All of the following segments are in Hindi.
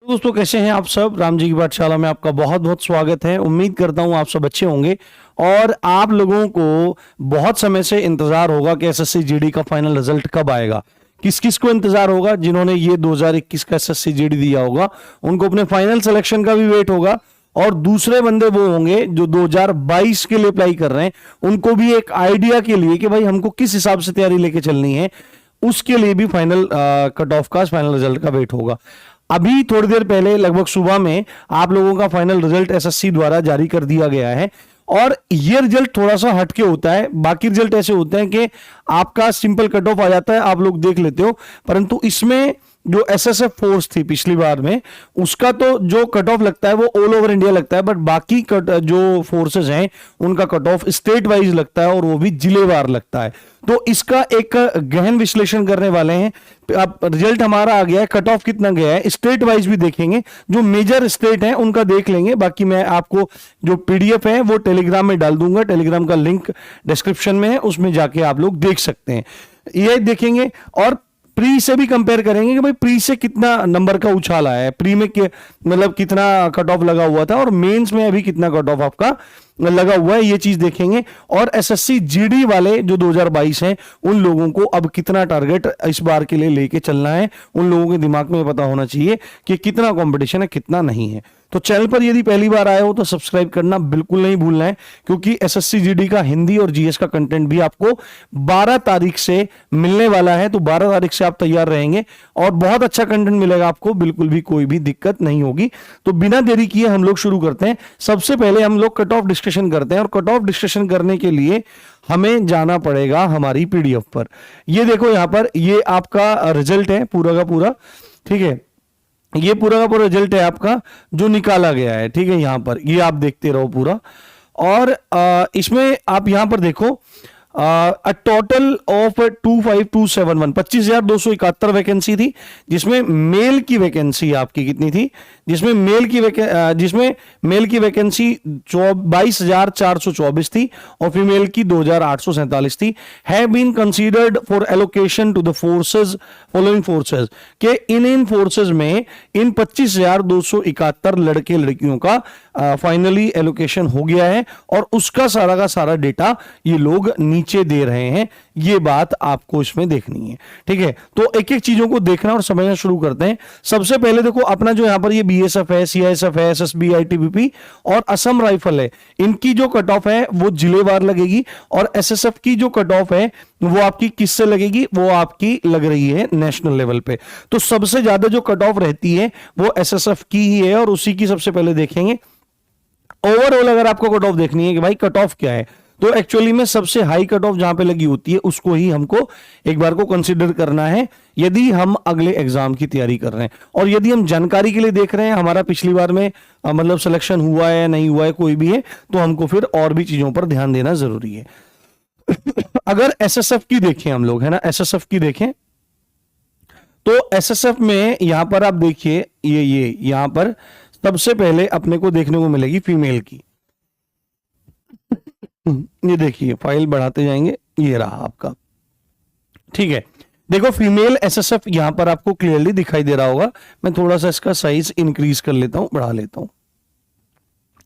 दोस्तों, कैसे हैं आप सब। राम जी की पाठशाला में आपका बहुत बहुत स्वागत है। उम्मीद करता हूं आप सब अच्छे होंगे और आप लोगों को बहुत समय से इंतजार होगा कि एसएससी जीडी का फाइनल रिजल्ट कब आएगा। किस किस को इंतजार होगा? जिन्होंने ये 2021 का एसएससी जीडी दिया होगा उनको अपने फाइनल सिलेक्शन का भी वेट होगा, और दूसरे बंदे वो होंगे जो 2022 के लिए अप्लाई कर रहे हैं, उनको भी एक आइडिया के लिए कि भाई हमको किस हिसाब से तैयारी लेके चलनी है, उसके लिए भी फाइनल कट ऑफ का फाइनल रिजल्ट का वेट होगा। अभी थोड़ी देर पहले लगभग सुबह में आप लोगों का फाइनल रिजल्ट एसएससी द्वारा जारी कर दिया गया है, और ये रिजल्ट थोड़ा सा हटके होता है। बाकी रिजल्ट ऐसे होते हैं कि आपका सिंपल कट ऑफ आ जाता है, आप लोग देख लेते हो, परंतु इसमें जो एसएसएफ फोर्स थी पिछली बार में, उसका तो जो कट ऑफ लगता है वो ऑल ओवर इंडिया लगता है, बट बाकी जो फोर्सेस हैं उनका कट ऑफ स्टेट वाइज लगता है और वो भी जिलेवार लगता है। तो इसका एक गहन विश्लेषण करने वाले हैं। अब रिजल्ट हमारा आ गया है, कट ऑफ कितना गया है स्टेट वाइज भी देखेंगे, जो मेजर स्टेट है उनका देख लेंगे। बाकी मैं आपको जो पीडीएफ है वो टेलीग्राम में डाल दूंगा, टेलीग्राम का लिंक डिस्क्रिप्शन में है, उसमें जाके आप लोग देख सकते हैं। ये देखेंगे और प्री से भी कंपेयर करेंगे कि भाई प्री से कितना नंबर का उछाल आया है, प्री में मतलब कितना कट ऑफ लगा हुआ था, और मेंस में अभी कितना कट ऑफ आपका लगा हुआ है, ये चीज देखेंगे। और एसएससी जीडी वाले जो 2022 हैं उन लोगों को अब कितना टारगेट इस बार के लिए लेके चलना है, उन लोगों के दिमाग में पता होना चाहिए कि कितना कंपटीशन है कितना नहीं है। तो चैनल पर यदि पहली बार आए हो तो सब्सक्राइब करना बिल्कुल नहीं भूलना है, क्योंकि एसएससी जीडी का हिंदी और जीएस का कंटेंट भी आपको 12 तारीख से मिलने वाला है। तो 12 तारीख से आप तैयार रहेंगे और बहुत अच्छा कंटेंट मिलेगा आपको, बिल्कुल भी कोई भी दिक्कत नहीं होगी। तो बिना देरी किए हम लोग शुरू करते हैं। सबसे पहले हम लोग कट ऑफ डिस्कशन करते हैं, और कट ऑफ डिस्कशन करने के लिए हमें जाना पड़ेगा हमारी पीडीएफ पर। ये देखो यहाँ पर, ये आपका रिजल्ट है पूरा का पूरा, ठीक है। ये पूरा का पूरा रिजल्ट है आपका जो निकाला गया है, ठीक है। यहां पर ये आप देखते रहो पूरा, और इसमें आप यहां पर देखो टोटल ऑफ 25271 25,271 वैकेंसी थी, जिसमें मेल की वैकेंसी आपकी कितनी थी, जिसमें मेल की वैकेंसी 22,424 थी और फीमेल की 2,847 थी। Have been considered for allocation to the forces following forces, के इन फोर्सेस में इन 25,271 लड़के लड़कियों का फाइनली एलोकेशन हो गया है, और उसका सारा का सारा डेटा ये लोग नीचे दे रहे हैं। ये बात आपको इसमें देखनी है, ठीक है। तो एक एक चीजों को देखना और समझना शुरू करते हैं। सबसे पहले देखो अपना जो यहां पर ये बीएसएफ है, सीआईएसएफ है, एसएसबी, आईटीबीपी और असम राइफल है, इनकी जो कट ऑफ है वो जिलेवार लगेगी, और एसएसएफ की जो कट ऑफ है वो आपकी किससे लगेगी, वो आपकी लग रही है नेशनल लेवल पे। तो सबसे ज्यादा जो कट ऑफ रहती है वो एसएसएफ की ही है, और उसी की सबसे पहले देखेंगे। ओवरऑल अगर आपको कट ऑफ देखनी है कि भाई कट ऑफ क्या है, तो एक्चुअली में सबसे हाई कट ऑफ जहां पे लगी होती है उसको ही हमको एक बार को कंसीडर करना है, यदि हम अगले एग्जाम की तैयारी कर रहे हैं। और यदि हम जानकारी के लिए देख रहे हैं हमारा पिछली बार में मतलब सिलेक्शन हुआ है नहीं हुआ है कोई भी है, तो हमको फिर और भी चीजों पर ध्यान देना जरूरी है। अगर एसएसएफ की देखें हम लोग, है ना, एसएसएफ की देखें तो एसएसएफ में यहां पर आप देखिए, ये यहां पर सबसे पहले अपने को देखने को मिलेगी फीमेल की। ये देखिए फाइल बढ़ाते जाएंगे, ये रहा आपका, ठीक है। देखो फीमेल एसएसएफ यहां पर आपको क्लियरली दिखाई दे रहा होगा। मैं थोड़ा सा इसका साइज इंक्रीज कर लेता हूं, बढ़ा लेता हूं।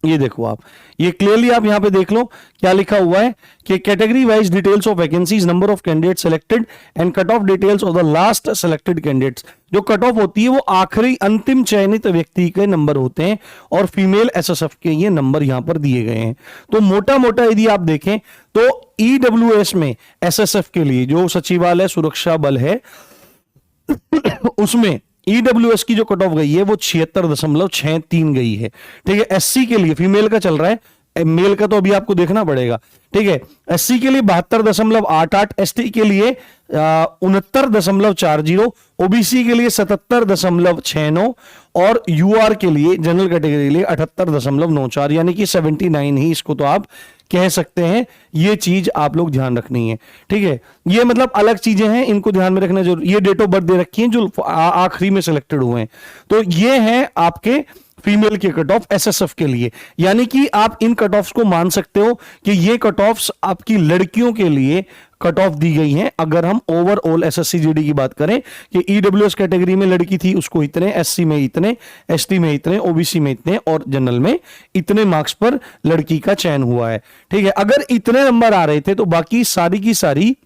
ये देखो आप, ये क्लियरली आप यहां पे देख लो क्या लिखा हुआ है कि category wise details of vacancies, number of candidate selected and cut off details of the last selected candidates. जो कट ऑफ होती है वो आखिरी अंतिम चयनित व्यक्ति के नंबर होते हैं, और फीमेल एसएसएफ के ये नंबर यहां पर दिए गए हैं। तो मोटा मोटा यदि आप देखें तो ईडब्ल्यूएस में एसएसएफ के लिए जो सचिवालय सुरक्षा बल है उसमें ईडब्ल्यूएस की जो कट ऑफ गई है वो 76.63 गई है, ठीक है। एससी के लिए, फीमेल का चल रहा है, मेल का तो अभी आपको देखना पड़ेगा, ठीक है। एससी के लिए 72.88, एसटी के लिए 69.40, ओबीसी के लिए 77.69, और यूआर के लिए, जनरल कैटेगरी के लिए 78.94, यानी कि 79 ही इसको तो आप कह सकते हैं। ये चीज आप लोग ध्यान रखनी है, ठीक है। ये मतलब अलग चीजें हैं, इनको ध्यान में रखना जरूरी। ये डेट ऑफ बर्थ दे रखी है जो आखिरी में सिलेक्टेड हुए हैं। तो ये हैं आपके फीमेल के कट ऑफ एसएसएफ के लिए। यानी कि आप इन कट ऑफ्स को मान सकते हो कि ये कट ऑफ्स आपकी लड़कियों के लिए कट ऑफ दी गई हैं। अगर हम ओवरऑल एसएससी जीडी की बात करें कि ईडब्ल्यूएस कैटेगरी में लड़की थी उसको इतने, एससी में इतने, एसटी में इतने, ओबीसी में इतने और जनरल में इतने मार्क्स पर लड़की का चयन हुआ है। ठीक है, अगर इतने नंबर आ रहे थे तो बाकी सारी की सारी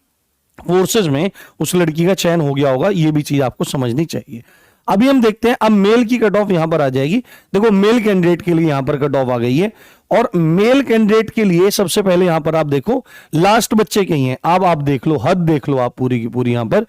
फोर्सेस में उस लड़की का चयन हो गया होगा, यह भी चीज आपको समझनी चाहिए। अभी हम देखते हैं, अब मेल की कट ऑफ यहां पर आ जाएगी। देखो मेल कैंडिडेट के लिए यहां पर कट ऑफ आ गई है और मेल कैंडिडेट के लिए सबसे पहले यहां पर आप देखो लास्ट बच्चे के ही हैं। अब आप देख लो, हद देख लो आप पूरी की पूरी। यहां पर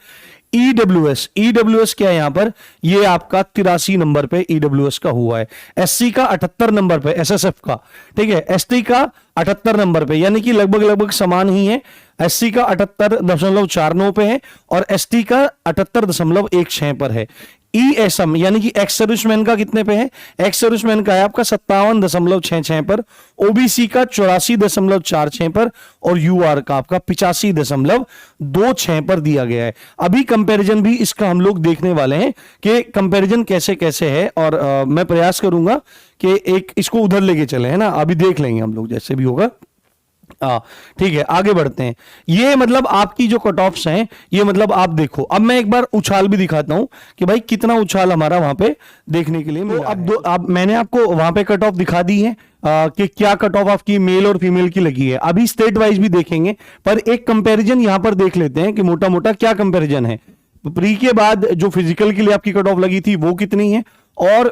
ईडब्ल्यूएस क्या है यहां पर, ये आपका 83 नंबर पे ईडब्ल्यूएस का हुआ है, एससी का 78 नंबर पे, एसएसएफ का, ठीक है, एसटी का 78 नंबर पे, यानी कि लगभग समान ही है। एससी का 78.49 पे है और एसटी का 78.16 पर है। ईएसएम यानी कि एक्स सर्विसमैन का कितने पे है, एक्स सर्विसमैन का है आपका 57.66 पर, ओबीसी का 84.46 पर और यूआर का आपका 85.26 पर दिया गया है। अभी कंपैरिजन भी इसका हम लोग देखने वाले हैं कि कंपैरिजन कैसे कैसे है और मैं प्रयास करूंगा कि एक इसको उधर लेके चले, है ना, अभी देख लेंगे हम लोग जैसे भी होगा। ठीक है, आगे बढ़ते हैं। ये मतलब आपकी जो कट ऑफ्स हैं, ये मतलब आप देखो, अब मैं एक बार उछाल भी दिखाता हूं कि भाई कितना उछाल हमारा वहां पे देखने के लिए मिला। अब मैंने आपको वहां पे कट ऑफ दिखा दी है कि क्या कट ऑफ आपकी मेल और फीमेल की लगी है। अभी स्टेट वाइज भी देखेंगे, पर एक कंपैरिजन यहां पर देख लेते हैं कि मोटा मोटा क्या कंपैरिजन है। प्री के बाद जो फिजिकल के लिए आपकी कट ऑफ लगी थी वो कितनी है और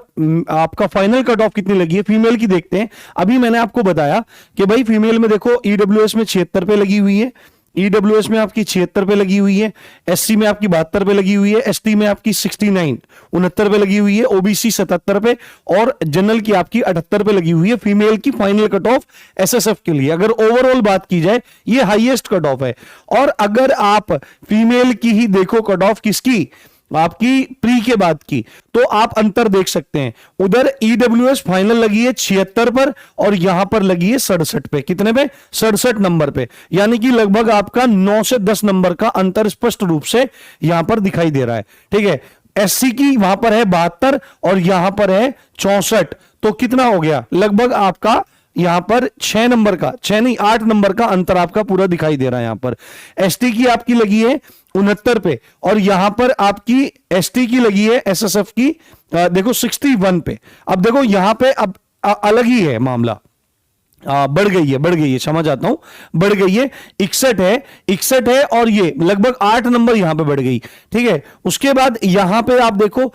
आपका फाइनल कट ऑफ कितनी लगी है। फीमेल की देखते हैं। अभी मैंने आपको बताया कि भाई फीमेल में देखो ईडब्ल्यूएस में 76 पे लगी हुई है, ईडब्ल्यूएस में आपकी 76 पे लगी हुई है, एससी में आपकी 72 पे लगी हुई है, एसटी में आपकी 69 पे लगी हुई है, ओबीसी 77 पे और जनरल की आपकी 78 पे लगी हुई है। फीमेल की फाइनल कट ऑफ एसएसएफ के लिए अगर ओवरऑल बात की जाए ये हाईएस्ट कट ऑफ है। और अगर आप फीमेल की ही देखो कट ऑफ किसकी, आपकी प्री के बाद की, तो आप अंतर देख सकते हैं। उधर ईडब्ल्यूएस फाइनल लगी है 76 पर और यहां पर लगी है 67 पे। कितने पे, 67 नंबर पे। यानी कि लगभग आपका 9 से 10 नंबर का अंतर स्पष्ट रूप से यहां पर दिखाई दे रहा है। ठीक है, एससी की वहां पर है 72 और यहां पर है 64, तो कितना हो गया, लगभग आपका यहां पर 6 नंबर का, 6 नहीं 8 नंबर का अंतर आपका पूरा दिखाई दे रहा है। यहां पर एसटी की आपकी लगी है 69 पे और यहां पर आपकी एसटी की लगी है एसएसएफ की देखो 61 पे। अब देखो यहां पे अब अलग ही है मामला, बढ़ गई है, समझ आता हूं, बढ़ गई है, 61 है और ये लगभग 8 नंबर यहां पे बढ़ गई। ठीक है, उसके बाद यहां पे आप देखो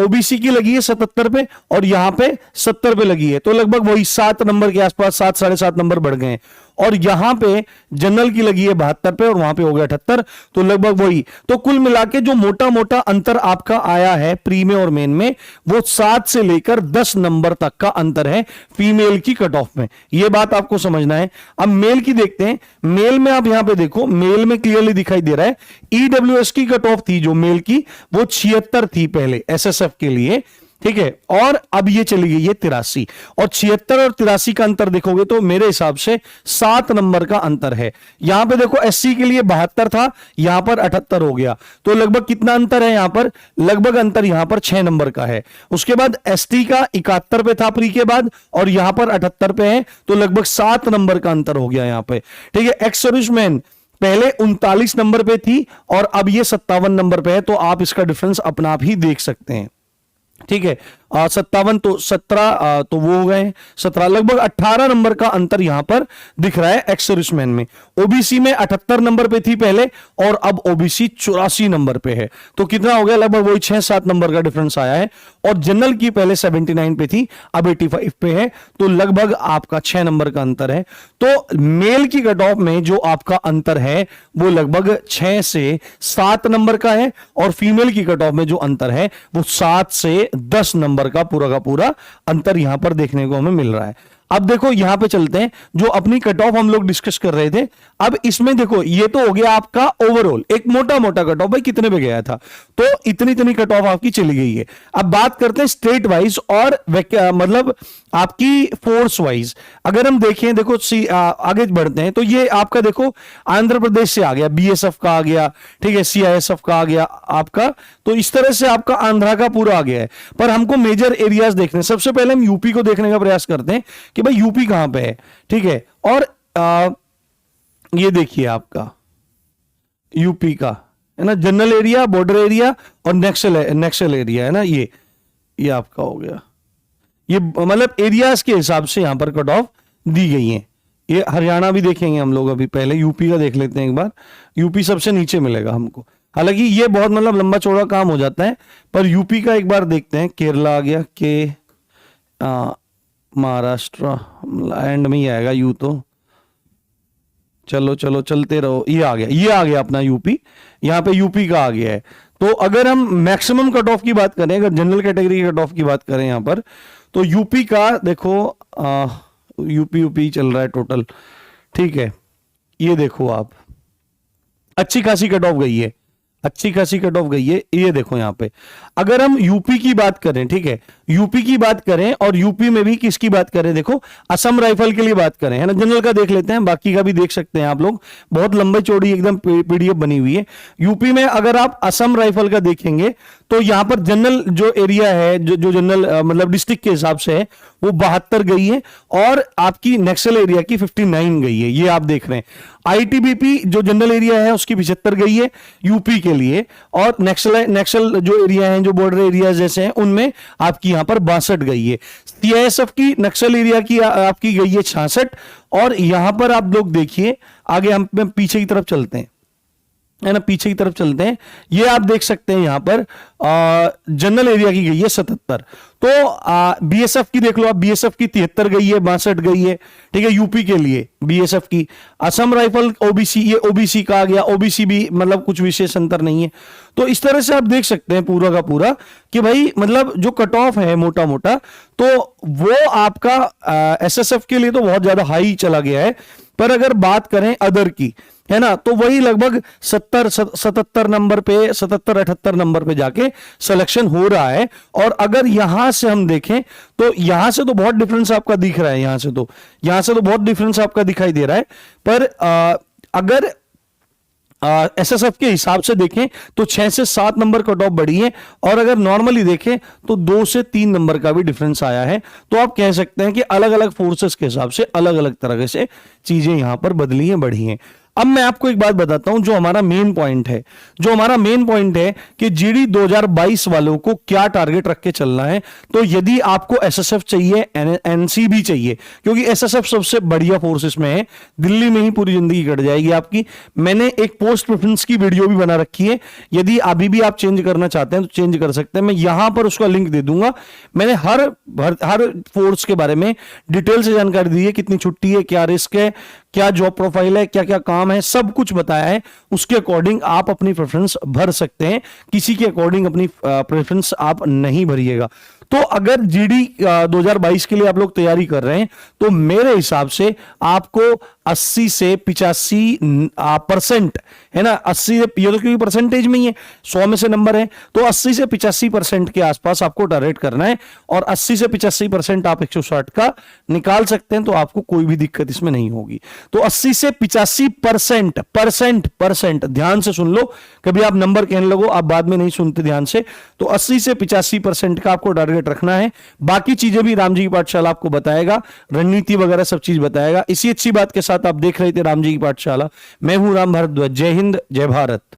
ओबीसी की लगी है 77 पे और यहां पे 70 पे लगी है, तो लगभग वही 7 नंबर के आसपास, 7 साढ़े 7 नंबर बढ़ गए। और यहां पे जनरल की लगी है 72 पे और वहां पे हो गया 78, तो लगभग वही। तो कुल मिला के जो मोटा मोटा अंतर आपका आया है प्री में और मेन में, वो 7 से लेकर 10 नंबर तक का अंतर है फीमेल की कट ऑफ में। यह बात आपको समझना है। अब मेल की देखते हैं। मेल में आप यहां पे देखो, मेल में क्लियरली दिखाई दे रहा है ईडब्ल्यूएस की कट ऑफ थी जो मेल की, वो 76 थी पहले एसएसएफ के लिए। ठीक है, और अब ये चली गई है 83 और 76 और 83 का अंतर देखोगे तो मेरे हिसाब से 7 नंबर का अंतर है। यहां पे देखो एससी के लिए 72 था, यहां पर 78 हो गया, तो लगभग कितना अंतर है यहां पर, लगभग अंतर यहां पर 6 नंबर का है। उसके बाद एसटी का 71 पे था प्री के बाद और यहां पर 78 पे है, तो लगभग 7 नंबर का अंतर हो गया यहां पे। ठीक है, एक्स सर्विसमैन पहले 39 नंबर पे थी और अब ये 57 नंबर पे है, तो आप इसका डिफरेंस अपना आप ही देख सकते हैं। ठीक है, 57 तो 17 तो वो हो गए 17, लगभग 18 नंबर का अंतर यहां पर दिख रहा है एक्स सर्विसमैन में। ओबीसी में 78 नंबर पे थी पहले और अब ओबीसी 84 नंबर पे है, तो कितना हो गया, लगभग वही 6-7 नंबर का डिफरेंस आया है। और जनरल की पहले 79 पे थी, अब 85 पे है, तो लगभग आपका 6 नंबर का अंतर है। तो मेल की कट ऑफ में जो आपका अंतर है वो लगभग 6 से 7 नंबर का है और फीमेल की कट ऑफ में जो अंतर है वो 7 से 10 नंबर का पूरा अंतर यहां पर देखने को हमें मिल रहा है। अब देखो यहां पे चलते हैं, जो अपनी कट ऑफ हम लोग डिस्कस कर रहे थे। अब इसमें देखो ये तो हो गया आपका ओवरऑल एक मोटा मोटा कट ऑफ, भाई कितने पे गया था, तो इतनी इतनी कट ऑफ आपकी चली गई है। अब बात करते हैं स्टेट वाइज और मतलब आपकी फोर्स वाइज। अगर हम देखें, देखो आगे बढ़ते हैं, तो ये आपका देखो आंध्र प्रदेश से आ गया, बीएसएफ का आ गया, ठीक है, सीआईएसएफ का आ गया आपका, तो इस तरह से आपका आंध्रा का पूरा आ गया है। पर हमको मेजर एरियाज देखने, सबसे पहले हम यूपी को देखने का प्रयास करते हैं कि भाई यूपी कहां पे है, ठीक है। और ये देखिए आपका यूपी का है ना, जनरल एरिया, बॉर्डर एरिया और नेक्सल एरिया है ना, ये आपका हो गया। ये मतलब एरियाज के हिसाब से यहां पर कट ऑफ दी गई है। ये हरियाणा भी देखेंगे हम लोग, अभी पहले यूपी का देख लेते हैं एक बार। यूपी सबसे नीचे मिलेगा हमको, हालांकि ये बहुत मतलब लंबा चौड़ा काम हो जाता है, पर यूपी का एक बार देखते हैं। केरला आ गया, के महाराष्ट्र एंड में ही आएगा यू, तो चलो चलो चलते रहो, ये आ गया अपना यूपी, यहां पे यूपी का आ गया है। तो अगर हम मैक्सिमम कट ऑफ की बात करें, अगर जनरल कैटेगरी कट ऑफ की बात करें यहां पर, तो यूपी का देखो यूपी चल रहा है टोटल, ठीक है। ये देखो आप, अच्छी खासी कट ऑफ गई है, अच्छी खासी कट ऑफ गई है। ये देखो यहां पे अगर हम यूपी की बात करें, ठीक है, यूपी की बात करें और यूपी में भी किसकी बात करें, देखो असम राइफल के लिए बात करें, है ना, जनरल का देख लेते हैं, बाकी का भी देख सकते हैं आप लोग, बहुत लंबी चौड़ी एकदम पीडीएफ बनी हुई है। यूपी में अगर आप असम राइफल का देखेंगे तो यहां पर जनरल जो एरिया है, जो जनरल मतलब डिस्ट्रिक्ट के हिसाब से है, वो 72 गई है, और आपकी नेक्सल एरिया की 59 गई है, ये आप देख रहे हैं। आईटीबीपी जो जनरल एरिया है उसकी 75 गई है यूपी के लिए, और नेक्सल जो एरिया है, जो बॉर्डर एरिया जैसे हैं, उनमें आपकी यहां पर 62 गई है। सीआईएसएफ की नक्सल एरिया की आपकी गई है 66, और यहां पर आप लोग देखिए आगे, हम पीछे की तरफ चलते हैं, है ना, पीछे की तरफ चलते हैं, ये आप देख सकते हैं यहां पर जनरल एरिया की गई है 77। तो बीएसएफ की देख लो आप, बीएसएफ की 73 गई है, 62 गई है, ठीक है, यूपी के लिए बीएसएफ की। असम राइफल ओबीसी, ये ओबीसी का आ गया, ओबीसी भी मतलब कुछ विशेष अंतर नहीं है। तो इस तरह से आप देख सकते हैं पूरा का पूरा कि भाई मतलब जो कट ऑफ है मोटा मोटा, तो वो आपका एसएसएफ के लिए तो बहुत ज्यादा हाई चला गया है। पर अगर बात करें अदर की, है ना, तो वही लगभग 77 नंबर पे, 77-78 नंबर पे जाके सिलेक्शन हो रहा है। और अगर यहां से हम देखें तो यहां से तो बहुत डिफरेंस आपका दिख रहा है, यहां से तो बहुत डिफरेंस आपका दिखाई दे रहा है। पर अगर एसएसएफ के हिसाब से देखें तो 6 से 7 नंबर कट ऑफ बढ़ी है, और अगर नॉर्मली देखें तो 2 से 3 नंबर का भी डिफरेंस आया है। तो आप कह सकते हैं कि अलग अलग फोर्सेस के हिसाब से अलग अलग तरह से चीजें यहां पर बदली हैं, बढ़ी हैं। अब मैं आपको एक बात बताता हूं, जो हमारा मेन पॉइंट है कि जीडी 2022 वालों को क्या टारगेट रख के चलना है। तो यदि आपको एसएसएफ चाहिए, एनसी भी चाहिए, क्योंकि एसएसएफ सबसे बढ़िया फोर्सेस में है, दिल्ली में ही पूरी जिंदगी कट जाएगी आपकी। मैंने एक पोस्ट प्रेफरेंस की वीडियो भी बना रखी है, यदि अभी भी आप चेंज करना चाहते हैं तो चेंज कर सकते हैं, मैं यहां पर उसका लिंक दे दूंगा। मैंने हर फोर्स के बारे में डिटेल से जानकारी दी है, कितनी छुट्टी है, क्या रिस्क है, क्या जॉब प्रोफाइल है, क्या क्या काम है, सब कुछ बताया है। उसके अकॉर्डिंग आप अपनी प्रेफरेंस भर सकते हैं, किसी के अकॉर्डिंग अपनी प्रेफरेंस आप नहीं भरिएगा। तो अगर जीडी 2022 के लिए आप लोग तैयारी कर रहे हैं तो मेरे हिसाब से आपको 80 से 85% है ना, 80 ये तो क्योंकि परसेंटेज में ही है, 100 में से नंबर है, तो 80 से 85% के आसपास आपको टारगेट करना है। और 80 से 85% आप 160 का निकाल सकते हैं, तो आपको कोई भी दिक्कत इसमें नहीं होगी। तो 80 से 85% ध्यान से सुन लो, कभी आप नंबर कहने लगो, आप बाद में नहीं सुनते ध्यान से। तो 80 से 85% का आपको टारगेट रखना है। बाकी चीजें भी राम जी की पाठशाला आपको बताएगा, रणनीति वगैरह सब चीज बताएगा। इसी अच्छी बात के साथ आप देख रहे थे राम जी की पाठशाला। मैं हूं राम भारद्वाज। जय हिंद, जय भारत।